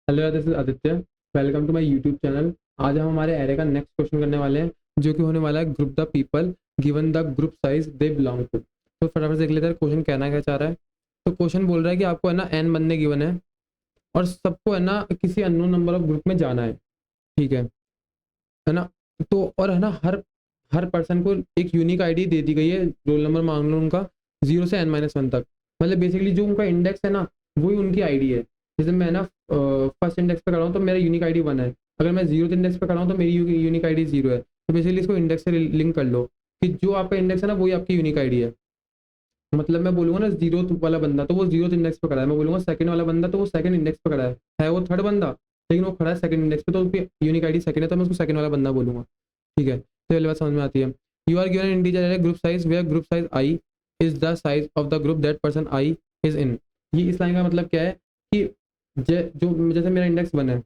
Hello, this is Aditya. Welcome to my YouTube channel. आज हम हमारे एरे का नेक्स्ट क्वेश्चन करने वाले हैं, जो कि होने वाला है group the people given the group size they belong to. तो फटाफट से देख लेते हैं क्वेश्चन कहना क्या चाह रहा है। तो क्वेश्चन बोल रहा है कि आपको है ना एन बंदे गिवन है और सबको है ना किसी अननोन नंबर ऑफ ग्रुप में जाना है। ठीक है ना। तो और है ना हर हर पर्सन को एक यूनिक आईडी दे दी गई है। रोल नंबर मान लो उनका 0 से n-1 तक। मतलब बेसिकली जो उनका इंडेक्स है ना, वही उनकी आईडी है। जैसे मैं ना फर्स्ट इंडेक्स पे खड़ा हूँ तो मेरा यूनिक आईडी 1 है। अगर मैं जीरो इंडेक्स पे खड़ा हूँ तो मेरी यूनिक आईडी 0 है। तो बेसिकली इसको इंडेक्स से लिंक कर लो कि जो आपका इंडेक्स है ना वही आपकी यूनिक आईडी है। मतलब मैं बोलूंगा ना जीरो वाला बंदा तो वो जीरो इंडेक्स पे खड़ा है, मैं बोलूंगा सेकंड वाला बंदा तो वो सेकंड इंडेक्स पे खड़ा है वो थर्ड बंदा, लेकिन वो खड़ा है सेकंड इंडेक्स पे, तो उसकी यूनिक आईडी सेकंड है, तो मैं उसको सेकंड वाला बंदा बोलूंगा। ठीक है, तो ये बात समझ में आती है। You are given integer group size where group size I is the size of the group that person I is in. ये इस लाइन का मतलब क्या है कि जो जैसे मेरा इंडेक्स 1 है,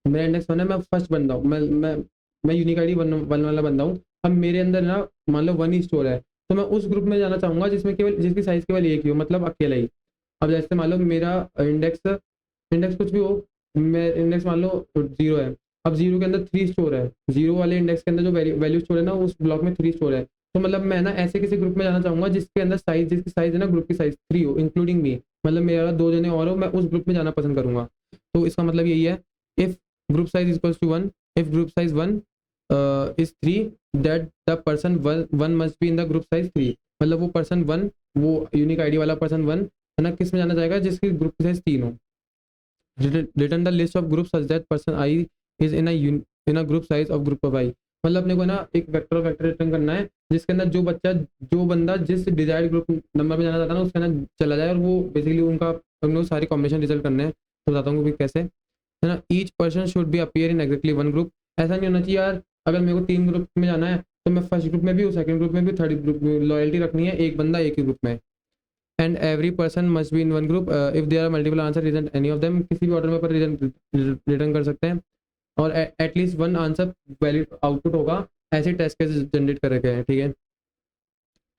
मेरा इंडेक्स 1 है, मैं फर्स्ट बंदा हूँ, मैं यूनिक आईडी वन वाला बंदा हूँ। अब मेरे अंदर ना मान लो 1 ही स्टोर है, तो मैं उस ग्रुप में जाना चाहूंगा जिसमें केवल जिसकी साइज केवल एक ही हो, मतलब अकेला ही। अब जैसे मान लो मेरा इंडेक्स इंडेक्स कुछ भी हो, मैं इंडेक्स मान लो 0 है। अब 0 के अंदर 3 स्टोर है, 0 वाले इंडेक्स के अंदर जो वैल्यू स्टोर है ना उस ब्लॉक में 3 स्टोर है। तो मतलब मैं ना ऐसे किसी ग्रुप में जाना चाहूंगा जिसके अंदर साइज जिसकी साइज है ना ग्रुप की साइज 3 हो, इंक्लूडिंग मी। मतलब मेरा 2 जने और हो, मैं उस ग्रुप में जाना पसंद करूंगा। तो इसका मतलब यही है, if group size equals to 1, if group size 1 is 3, that the person 1 must be in the group size 3। मतलब वो पर्सन 1, वो यूनिक आईडी वाला पर्सन 1 है ना किस में जाना चाहेगा, जिसकी ग्रुप साइज 3 हो। Return the list of group such that person I is in a group size of group of I. मतलब अपने को ना एक वेक्टर रिटर्न करना है जिसके अंदर जो बंदा जिस डिजायर्ड ग्रुप नंबर में जाना चाहता है ना उसके अंदर चला जाए, और वो बेसिकली उनका हम लोग सारे कॉम्बिनेशन रिजल्ट करने हैं। तो बताता हूँ कि कैसे है ना। Each person should be appear in exactly one group. ऐसा नहीं होना चाहिए यार, अगर मेरे को 3 ग्रुप में जाना है तो मैं फर्स्ट ग्रुप में भी हूँ, सेकंड ग्रुप में भी, थर्ड ग्रुप में। लॉयल्टी रखनी है, एक बंदा एक ही ग्रुप में। And every person must be in one group if there are multiple answer return any of them. किसी भी ऑर्डर में पर रीजन रिटर्न कर सकते हैं, और at least one answer valid output होगा। ऐसे टेस्ट केसेस जनरेट कर रखे हैं। ठीक है,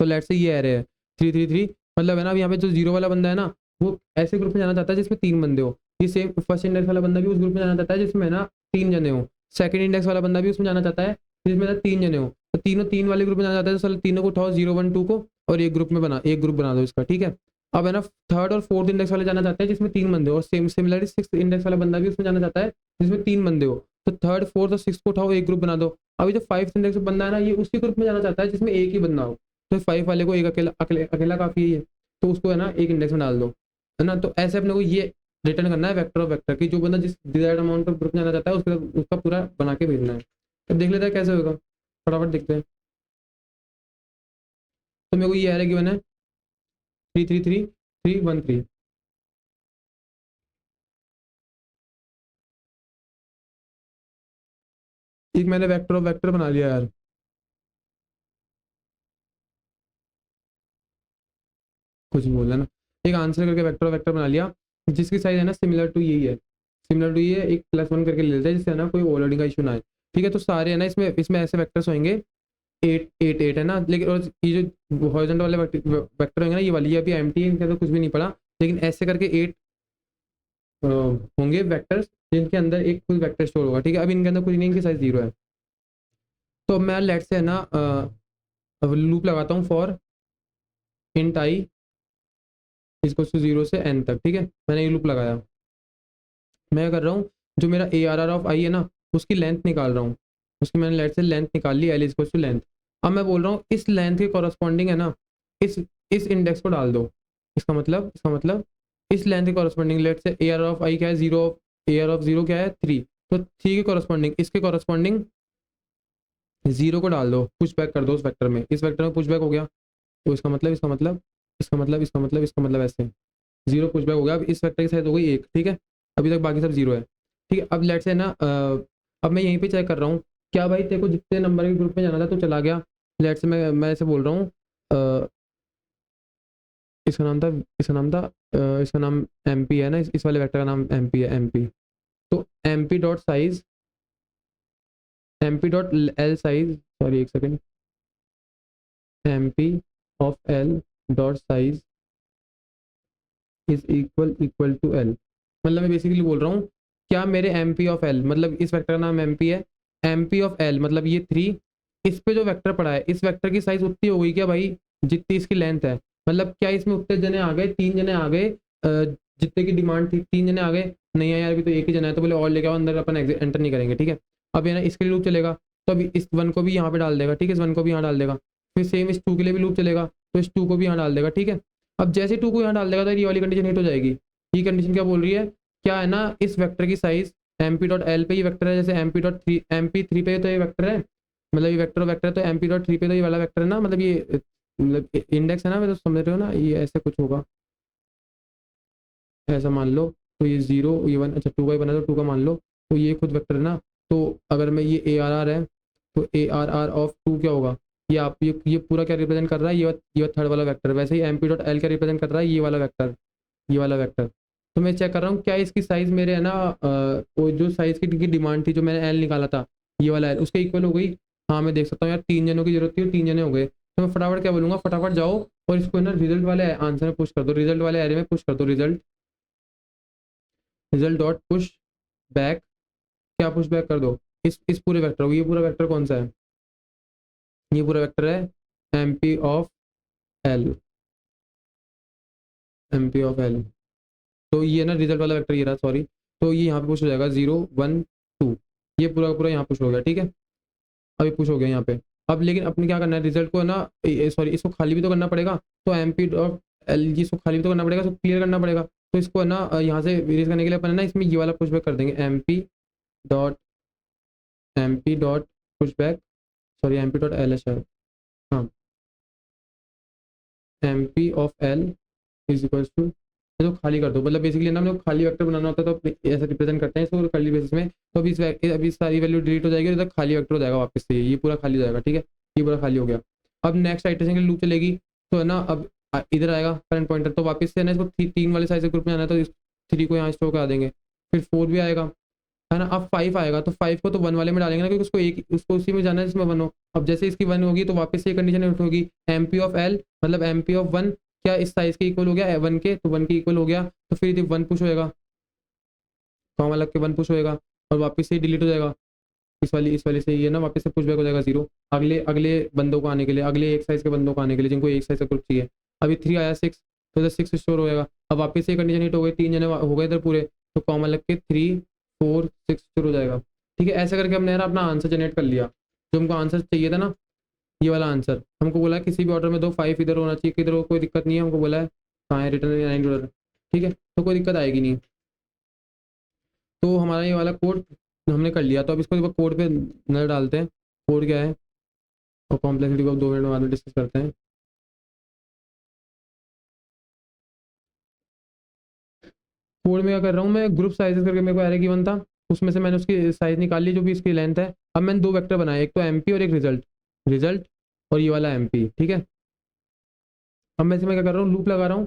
तो लेट्स से ये एरे है 3 3 3। मतलब है ना, अब यहाँ पे जो 0 वाला बंदा है ना, वो ऐसे ग्रुप में जाना चाहता है जिसमें 3 बंदे हो। ये सेम फर्स्ट इंडेक्स वाला बंदा भी उस ग्रुप में जाना चाहता है जिसमें है ना 3 जने हो। सेकंड इंडेक्स वाला बंदा भी उसमें जाना चाहता है जिसमें ना 3 जने हो। तो तीनों 3 वाले ग्रुप में जाना चाहता है, तो साले तीनों को उठाओ, 0 1 2 को, और एक ग्रुप बना दो इसका। ठीक है, अब है ना थर्ड और फोर्थ इंडेक्स वाले जाना चाहते हैं जिसमें 3 बंदे हो, और सिमिलरली सिक्स इंडेक्स वाला बंदा भी उसमें जाना चाहता है जिसमें 3 बंदे हो। तो थर्ड फोर्थ और सिक्स को उठाओ, एक ग्रुप बना दो। अभी जो फाइव इंडेक्स बंदा है ना, ये उसी ग्रुप में जाना चाहता है जिसमें एक ही बंदा हो। तो 5 वाले को एक अकेला काफी है, तो उसको है ना एक इंडेक्स में डाल दो। है ना, तो ऐसे अपने को ये रिटर्न करना है वेक्टर ऑफ वेक्टर की, जो बंदा जिस डिजायर्ड अमाउंट ऑफ ग्रुप में जाना चाहता है उसका पूरा बना के भेजना है। अब देख लेते हैं कैसे होगा, फटाफट देखते हैं। तो मेरे को ये आ रहा है कि मैंने 3 3 3 3 1 3। एक मैंने वेक्टर ऑफ वेक्टर बना लिया यार, कुछ भी बोल रहा है ना। एक आंसर करके वेक्टर ऑफ वेक्टर बना लिया जिसकी साइज है ना सिमिलर टू यही है, सिमिलर टू ये एक +1 करके ले लेते हैं जिससे है ना कोई ओवरलोडिंग का इशू ना आए। ठीक है, तो सारे है ना इसमें इसमें ऐसे वेक्टर्स होंगे 8 8 8 है ना, लेकिन और ये जो हॉरिजॉन्टल वाले वेक्टर होंगे ना, ये वाली ये अभी एम्प्टी है, इनके अंदर कुछ भी नहीं पड़ा। लेकिन ऐसे करके 8 होंगे वेक्टर्स जिनके अंदर एक फुल वेक्टर स्टोर होगा। ठीक है, अब इनके अंदर कुछ नहीं, इनकी साइज 0 है। तो मैं लेट से है ना लूप लगाता हूँ फॉर इंट आई इसको 0 से n तक। ठीक है, मैंने ये लूप लगाया। मैं कर रहा हूँ, जो मेरा ए आर आर ऑफ आई है ना उसकी लेंथ निकाल रहा हूँ। उसकी मैंने लेट से लेंथ निकाल ली, एल इक्वल टू लेंथ। अब मैं बोल रहा हूँ इस लेंथ के कॉरस्पॉन्डिंग है ना, इस इस इंडेक्स को डाल दो। इसका मतलब इस लेंथ के कॉरस्पॉन्डिंग लेट से ए आर ऑफ आई क्या है 0, ए आर ऑफ 0 क्या है 3, तो 3 के कॉरस्पॉन्डिंग इसके कॉरस्पॉन्डिंग 0 को डाल दो, पुश बैक कर दो उस वेक्टर में। इस वेक्टर में पुश बैक हो गया, तो इसका मतलब ऐसे 0 पुश बैक हो गया। अब इस वेक्टर की साइज हो गई 1। ठीक है, अभी तक बाकी सब 0 है। ठीक है, अब लेट से ना अब मैं यहीं पे चेक कर रहा हूँ क्या भाई तेरे को जितने नंबर के ग्रुप में जाना था तो चला गया। लेट से मैं ऐसे बोल रहा हूँ अ, इसका नाम था इसका नाम एम पी है ना, इस वाले वेक्टर का नाम एम पी है, एम पी। तो M P dot L size, sorry एक second, M P of L dot size is equal equal to L. मतलब मैं बेसिकली बोल रहा हूँ क्या मेरे एम पी ऑफ एल, मतलब इस वेक्टर का नाम एम पी है, एम पी ऑफ एल मतलब ये 3, इस पे जो वेक्टर पड़ा है इस वेक्टर की साइज उतनी हो गई क्या भाई जितनी इसकी लेंथ है। मतलब क्या इसमें उतने जने आ गए, 3 जने आ गए, जितने की डिमांड थी 3 जने आ गए, नहीं है यार अभी तो एक ही जना है, तो बोले और लेके आओ अंदर, अपन एंटर नहीं करेंगे, ठीक है। अब ये ना इसके लिए लूप चलेगा, तो अभी इस 1 को भी यहाँ पे डाल देगा, ठीक है, इस 1 को भी यहाँ डाल देगा, फिर सेम इस 2 के लिए भी लूप चलेगा, तो इस 2 को भी यहाँ डाल देगा, ठीक है। अब जैसे 2 को यहाँ डाल देगा तो ये वाली कंडीशन हिट हो जाएगी। ये कंडीशन क्या बोल रही है, क्या है ना इस वेक्टर की size M P dot L पे ये वेक्टर है, जैसे M P dot three, M P three पे तो ये वेक्टर है, मतलब ये वेक्टर वेक्टर है, तो एम पी डॉट थ्री पे तो ये वाला वेक्टर है ना, मतलब ये मतलब इंडेक्स है ना, मैं तो समझ रहे हो ना, ये ऐसे कुछ होगा, ऐसा मान लो। तो ये 0 ये 1, अच्छा 2 का ही बना, तो 2 का मान लो, तो ये खुद वेक्टर है ना। तो अगर मैं ये ए आर आर है, तो ए आर आर ऑफ 2 क्या होगा, ये आप ये पूरा क्या रिप्रेजेंट कर रहा है, ये थर्ड वाला वेक्टर, वैसे ही एम पी डॉट एल क्या रिप्रेजेंट कर रहा है, ये वाला वेक्टर, ये वाला वेक्टर। तो मैं चेक कर रहा हूँ क्या इसकी साइज मेरे है ना वो जो साइज की डिमांड थी जो मैंने एल निकाला था, ये वाला एल उसके इक्वल हो गई। हाँ मैं देख सकता हूँ यार 3 जनों की जरूरत थी और 3 जने हो गए, तो मैं फटाफट क्या बोलूँगा, फटाफट जाओ और इसको है ना रिजल्ट वाले आंसर में पुश कर दो, रिजल्ट वाले एरे में पुश कर दो, result result dot push back, क्या पुश बैक कर दो इस पूरे वेक्टर को। ये पूरा वेक्टर कौन सा है, ये पूरा वेक्टर है M P of L, M P of L. तो ये ना रिजल्ट वाला वेक्टर ये रहा, सॉरी, तो ये यहाँ पे पुश हो जाएगा 0 1 2, ये पूरा का पूरा यहाँ पुश हो गया, ठीक है। अभी पुश हो गया यहाँ पे। अब लेकिन अपने क्या करना है, रिजल्ट को है ना, सॉरी इसको खाली भी तो करना पड़ेगा, तो एम पी डॉट एल जी इसको खाली भी तो करना पड़ेगा, इसको क्लियर करना पड़ेगा, तो इसको है ना यहाँ से रिलीज करने के लिए अपन है ना इसमें ये वाला पुश बैक कर देंगे, dot M P dot push back, sorry M P dot L है शायद, हाँ M P of L is equal to, तो खाली कर दो, मतलब बेसिकली ना हम लोग खाली वेक्टर बनाना होता है तो ऐसा रिप्रेजेंट करते हैं इसको खाली बेसिस में। तो अभी सारी वैल्यू डिलीट हो जाएगी और इधर खाली वेक्टर हो जाएगा वापस से, ये पूरा खाली हो जाएगा, ठीक है, ये पूरा खाली हो गया। अब नेक्स्ट आइटरेशन के लूप चलेगी, तो है ना अब इधर आएगा करंट पॉइंटर, तो वापस से है ना इसको 3 वाले साइज के ग्रुप में आना है, तो इस 3 को यहाँ स्टोर करा देंगे, फिर 4 भी आएगा, है ना। अब 5 आएगा, तो 5 को तो 1 वाले में डालेंगे ना, क्योंकि उसको उसी में जाना है जिसमें 1 हो। अब जैसे इसकी 1 होगी तो वापस से ये कंडीशन होगी, एम पी ऑफ एल मतलब एम पी ऑफ 1 क्या इस साइज के इक्वल हो गया 1 के, तो 1 के इक्वल हो गया, तो फिर 1 पुश होएगा, कॉमा लग के 1 पुश होएगा और वापस से डिलीट हो जाएगा, इस वाली से ये ना वापस से पुश बैक हो जाएगा 0, अगले अगले बंदों को आने के लिए, अगले एक साइज के बंदों को आने के लिए जिनको एक साइज का ग्रुप चाहिए। अभी 3 आया 6, तो इधर 6 स्टोर होएगा। अब वापस से कंडीशन हिट हो गई, 3 जने हो गए इधर पूरे, तो कॉमा लग के 3 4 6 शुरू हो जाएगा, ठीक है। ऐसे करके हमने यार अपना आंसर जनरेट कर लिया, जो हमको आंसर चाहिए था ना, ये वाला आंसर हमको बोला है किसी भी ऑर्डर में दो, 5 इधर होना चाहिए, किधर हो कोई दिक्कत नहीं है, हमको बोला है कहाँ है रिटर्न 9 डॉलर, ठीक है, तो कोई दिक्कत आएगी नहीं। तो हमारा ये वाला कोड हमने कर लिया, तो अब इसको कोड पे नजर डालते हैं, कोड क्या है और कॉम्प्लेक्सिटी को अब 2 मिनट बाद में डिस्कस करते हैं। कोड में क्या कर रहा हूँ मैं, ग्रुप साइजेस करके मेरे को एरे गिवन था, उसमें से मैंने उसकी साइज निकाल ली जो भी इसकी लेंथ है। अब मैंने 2 वेक्टर बनाए, एक तो एमपी और एक रिजल्ट, रिजल्ट और ये वाला एमपी, ठीक है। अब मैं इसमें क्या कर रहा हूँ, लूप लगा रहा हूँ,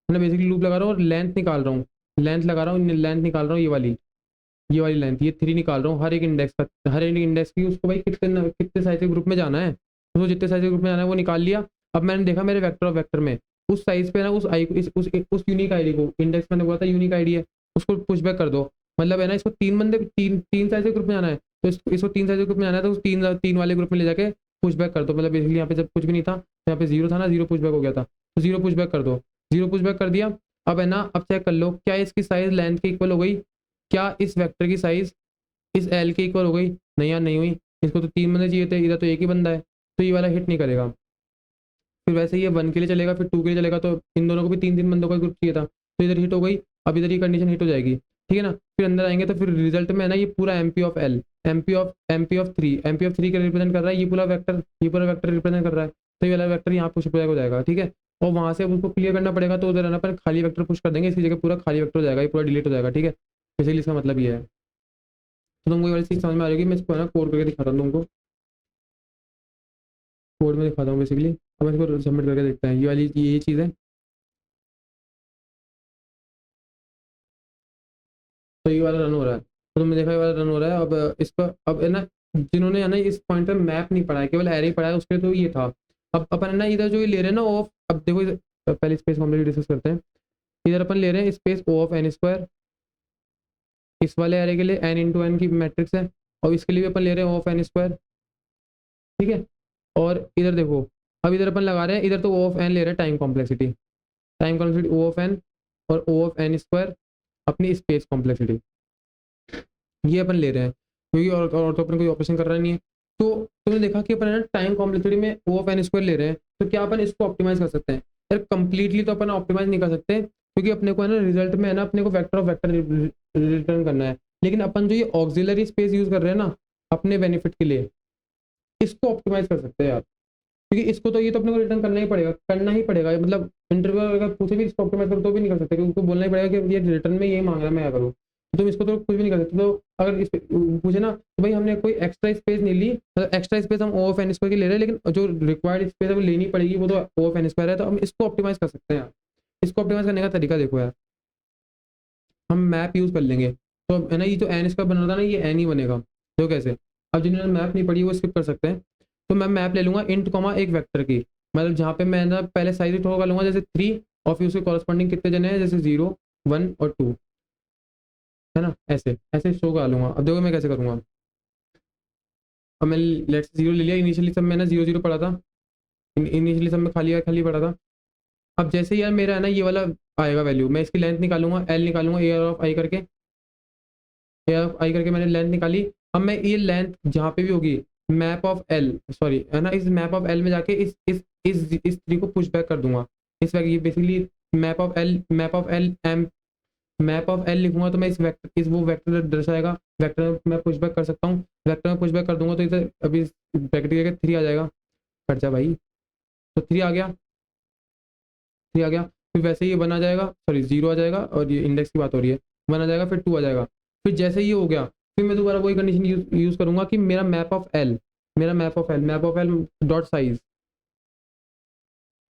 मतलब बेसिकली लूप लगा रहा हूँ और लेंथ निकाल रहा हूँ, लेंथ लगा रहा हूँ, लेंथ निकाल रहा हूँ, ये वाली लेंथ, ये 3 निकाल रहा हूँ हर एक इंडेक्स का, हर एक इंडेक्स की उसको भाई कितने साइज के ग्रुप में जाना है, तो जितने साइज के ग्रुप में जाना है वो निकाल लिया। अब मैंने देखा मेरे वेक्टर ऑफ वेक्टर में उस साइज पे ना उस आई उस यूनिक आईडी को, इंडेक्स मैंने बोला था यूनिक आईडी है, उसको पुश बैक कर दो, मतलब है ना इसको 3 बंदे, तीन साइज के ग्रुप में जाना है, तो इसको 3 साइज के ग्रुप में जाना है, तो उस 3 वाले ग्रुप में ले जाके पुश बैक कर दो, मतलब बेसिकली यहाँ पे जब कुछ भी नहीं था, तो यहाँ पे 0 था ना, 0 पुश बैक हो गया था, तो 0 पुश बैक कर दो, 0 पुश बैक कर दिया। अब है ना, अब चेक कर लो क्या इसकी साइज लेंथ के इक्वल हो गई, क्या इस वेक्टर की साइज इस एल के इक्वल हो गई, नहीं यार नहीं हुई, इसको तो 3 बंदे चाहिए थे, इधर तो एक ही बंदा है, तो ये वाला हिट नहीं करेगा। फिर वैसे ये 1 के लिए चलेगा, फिर 2 के लिए चलेगा, तो इन दोनों को भी 3 बंदों का ग्रुप चाहिए था, तो इधर हिट हो गई। अब इधर ये कंडीशन हिट हो जाएगी, ठीक है ना। फिर अंदर आएंगे तो फिर रिजल्ट में है ना ये पूरा M P of L, M P of three का रिप्रेजेंट कर रहा है, ये पूरा वैक्टर रिप्रेजेंट कर रहा है, तो ये वाला वैक्टर यहाँ पुश हो जाएगा, ठीक है। और वहाँ से अब उसको क्लियर करना पड़ेगा, तो उधर है ना पर खाली वैक्टर पुश कर देंगे, इसकी जगह पूरा खाली वैक्टर हो जाएगा, ये पूरा डिलीट हो जाएगा, ठीक है। बेसिकली इसका मतलब ये है, तो तुमको ये वाली चीज़ समझ में आ रही है, मैं इसको है ना कोड करके दिखाता हूँ तुमको, कोड में दिखाता हूँ बेसिकली। अब इसको सबमिट करके देखते हैं, ये वाली ये चीज़ है, तो ये वाला रन हो रहा है, तो तुमने देखा ये वाला रन हो रहा है। अब इसका अब है ना जिन्होंने है ना इस पॉइंट पे मैप नहीं पढ़ा है, केवल एरे ही पढ़ा है, उसके लिए तो ये था। अब अपन है ना इधर जो ये ले रहे हैं ना ओ, अब देखो पहले स्पेस कॉम्प्लीट डिस्कस करते हैं। इधर अपन ले रहे हैं space O of N square, इस वाले एरे के लिए n इंटू एन की मैट्रिक्स है, और इसके लिए भी अपन ले रहे हैं O ऑफ एन स्क्वायर, ठीक है। और इधर देखो, अब इधर अपन लगा रहे हैं, इधर तो O ऑफ एन ले रहे हैं time complexity, O of N और O ऑफ एन स्क्वायर अपनी स्पेस कॉम्प्लेक्सिटी, ये अपन ले रहे हैं क्योंकि और तो अपन कोई ऑपरेशन कर रहा नहीं है। तो तुमने देखा कि अपन टाइम कॉम्प्लेक्सिटी में O ऑफ एन स्क्वायर ले रहे हैं, तो क्या अपन इसको ऑप्टिमाइज कर सकते हैं? यार कंप्लीटली तो अपन ऑप्टिमाइज नहीं कर सकते, क्योंकि अपने को है ना रिजल्ट में है ना अपने को वेक्टर ऑफ वेक्टर रिटर्न करना है। लेकिन अपन जो ये ऑक्सिलरी स्पेस यूज कर रहे हैं ना अपने बेनिफिट के लिए, इसको ऑप्टिमाइज कर सकते हैं यार, क्योंकि इसको तो ये तो अपने को रिटर्न करना ही पड़ेगा, मतलब इंटरव्यू अगर पूछे भी इसको ऑप्टिमाइज करो तो भी नहीं कर सकते, क्योंकि उनको बोलना ही पड़ेगा कि ये रिटर्न में ये मांग रहा है मैं क्या करूँ, तो तुम इसको तो कुछ भी नहीं कर सकते। तो अगर इस पूछे ना तो भाई हमने कोई एक्स्ट्रा स्पेस नहीं ली, मतलब एक्स्ट्रा स्पेस हम O ऑफ एन स्क्वायर की ले रहे हैं, लेकिन जो रिक्वायर्ड स्पेस है वो लेनी पड़ेगी, वो तो O ऑफ एन स्क्वायर है, तो हम इसको ऑप्टिमाइज कर सकते हैं यार। इसको ऑप्टिमाइज करने का तरीका देखो यार, हम मैप यूज कर लेंगे, तो है ना ये जो एन स्क्वायर बन रहा था ना ये एन ही बनेगा, तो कैसे? अब जिन्होंने मैप नहीं पढ़ी वो स्किप कर सकते हैं। तो मैं मैप ले लूंगा इंट कॉमा एक वेक्टर की, मतलब जहाँ पे मैं ना पहले साइज थ्रो कर लूंगा जैसे 3, और फिर उसके कॉरस्पॉन्डिंग कितने जने हैं जैसे 0, 1 और 2, है ना, ऐसे ऐसे शो कर लूंगा। अब देखो मैं कैसे करूँगा, अब मैं लेट्स 0 ले लिया, इनिशियली सब में ना 0 0 पड़ा था, इनिशियली सब में खाली खाली पड़ा था। अब जैसे ही यार मेरा है ना ये वाला आएगा वैल्यू, मैं इसकी लेंथ निकालूंगा, एल निकालूंगा, ए ऑफ आई करके, ए ऑफ आई करके मैंने लेंथ निकाली। अब मैं ये लेंथ जहाँ पे भी होगी मैप ऑफ एल, सॉरी है ना, इस मैप ऑफ एल में जाके इस ट्री को पुश बैक कर दूंगा, इस वक्त ये बेसिकली मैप ऑफ एल लिखूंगा, तो मैं इस वेक्टर वो वेक्टर दर्शाएगा, वेक्टर में पुश बैक कर सकता हूँ, वेक्टर में पुश बैक कर दूंगा तो इधर अभी ब्रैकेट की जगह 3 आ जाएगा, कट जा भाई, तो 3 आ गया, 3 आ गया। फिर वैसे ही ये बना जाएगा, सॉरी 0 आ जाएगा, और ये इंडेक्स की बात हो रही है, 1 आ जाएगा, फिर 2 आ जाएगा। फिर जैसे ही ये हो गया, फिर मैं दोबारा वही कंडीशन यूज करूंगा कि मेरा map of L dot size,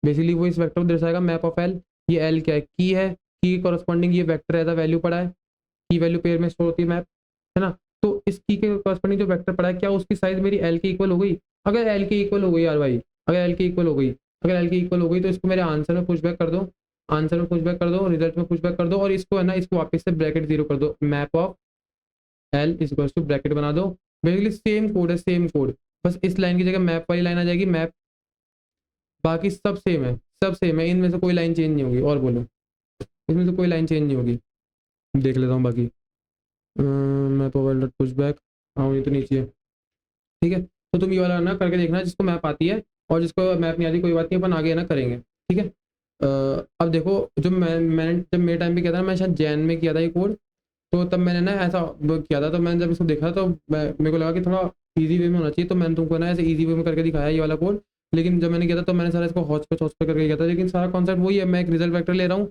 basically वो इस वेक्टर को दर्शाएगा मैप ऑफ एल। ये एल क्या है? की है, की कॉरस्पॉन्डिंग ये वेक्टर एज अ वैल्यू पड़ा है, की वैल्यू पेयर में स्टोर होती है मैप, है ना। तो इस की के कॉरस्पॉन्डिंग जो वेक्टर पड़ा है, क्या उसकी साइज मेरी एल के इक्वल हो गई? अगर एल के इक्वल हो गई यार भाई, अगर एल के इक्वल हो गई तो इसको मेरे आंसर में पुश बैक कर दो, रिजल्ट में पुश बैक कर दो, और इसको है ना इसको वापस से ब्रैकेट 0 कर दो, map of L equal to bracket बना दो। बेसिकली सेम कोड है, सेम कोड, बस इस लाइन की जगह मैप वाली लाइन आ जाएगी, मैप, बाकी सब सेम है, इनमें से कोई लाइन चेंज नहीं होगी। और बोलो, इसमें से कोई लाइन चेंज नहीं होगी, देख लेता हूँ बाकी। Map of L dot push back, हाँ ये तो नीचे है, ठीक है। तो तुम ये वाला ना करके देखना जिसको मैप आती है, और जिसको मैप नहीं आती कोई बात नहीं, अपन आगे ना करेंगे, ठीक है। अब देखो, जो मैंने जब मेरे टाइम पे किया था ना, मैं शायद जैन में किया था ये कोड, तो तब मैंने ना ऐसा किया था, तो मैंने जब इसको देखा तो मेरे को लगा कि थोड़ा इजी वे में होना चाहिए, तो मैंने तुमको ना ऐसे इजी वे में करके दिखाया ये वाला कोड। लेकिन जब मैंने किया था तो मैंने सारा इसको हौच पे करके किया था, लेकिन सारा कॉन्सेप्ट वही है, मैं एक रिजल्ट वेक्टर ले रहा हूँ,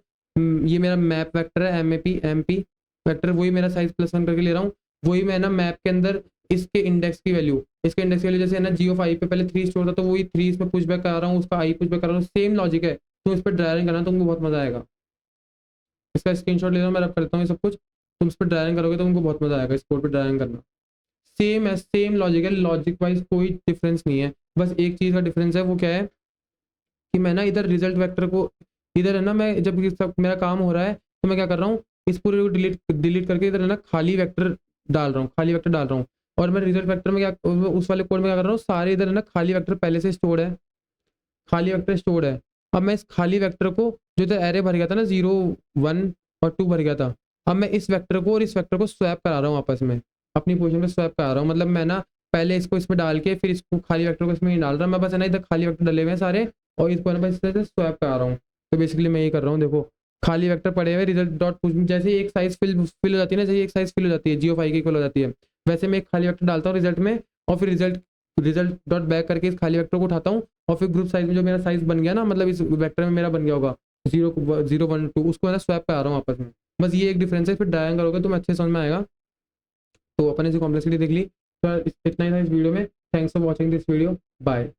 ये मेरा मैप वेक्टर है, एम पी वेक्टर, वही मेरा साइज +1 करके ले रहा हूँ, वही मैं ना मैप के अंदर इसके इंडेक्स की वैल्यू, जैसे है ना जी ऑफ आई पे पहले 3 स्टोर था, तो वही 3 इसमें पुश बैक करा रहा हूँ, उसका आई पुश बैक कर रहा हूँ, सेम लॉजिक है। तो इस पर ड्राइविंग करना तुमको बहुत मजा आएगा, इसका स्क्रीनशॉट ले लो, मैं रब करता हूँ ये सब कुछ, तुम इस पर ड्राइविंग करोगे तो तुमको बहुत मजा आएगा इस कोड पर ड्राइविंग करना। सेम है, सेम लॉजिक है, लॉजिक वाइज कोई डिफरेंस नहीं है, बस एक चीज़ का डिफरेंस है, वो क्या है कि मैं ना इधर रिजल्ट वेक्टर को, इधर है ना मैं जब ये सब मेरा काम हो रहा है तो मैं क्या कर रहा हूँ, इस पूरे को डिलीट करके इधर है ना खाली वेक्टर डाल रहा हूँ, और मैं रिजल्ट वेक्टर में क्या, उस वाले कोड में क्या कर रहा हूँ, सारे इधर है ना खाली वेक्टर पहले से स्टोर्ड है। अब मैं इस खाली वेक्टर को, जो इधर एरे भर गया था ना 0 1 और 2 भर गया था, अब मैं इस वेक्टर को और इस वेक्टर को स्वैप करा रहा हूँ आपस में, अपनी पोजीशन पे स्वैप करा रहा हूँ, मतलब मैं ना पहले इसको इसमें डाल के फिर इसको खाली वेक्टर को इसमें नहीं डाल रहा, मैं बस है ना इधर खाली वेक्टर डले हुए हैं सारे, और इसको है ना बस इस तरह से स्वैप करा रहा हूँ। तो बेसिकली मैं ये कर रहा हूँ, देखो खाली वेक्टर पड़े हुए, रिजल्ट डॉट पुश, जैसे एक साइज फिल हो जाती है ना, जैसे एक साइज फिल हो जाती है जियो 5 की इक्वल हो जाती है, वैसे मैं एक खाली वेक्टर डालता हूँ रिजल्ट में, और फिर रिजल्ट डॉट बैक करके इस खाली वेक्टर को उठाता हूँ, और फिर ग्रुप साइज में जो मेरा साइज बन गया ना, मतलब इस वेक्टर में मेरा बन गया होगा 0 1 2, उसको है ना स्वैप करा रहा हूँ आपस में, बस ये एक डिफरेंस है, फिर ड्राइंग करोगे तो अच्छे समझ में आएगा। तो अपन इसे कॉम्प्लेक्सिटी देख ली, तो इतना ही था इस वीडियो में। Thanks for watching this video, bye.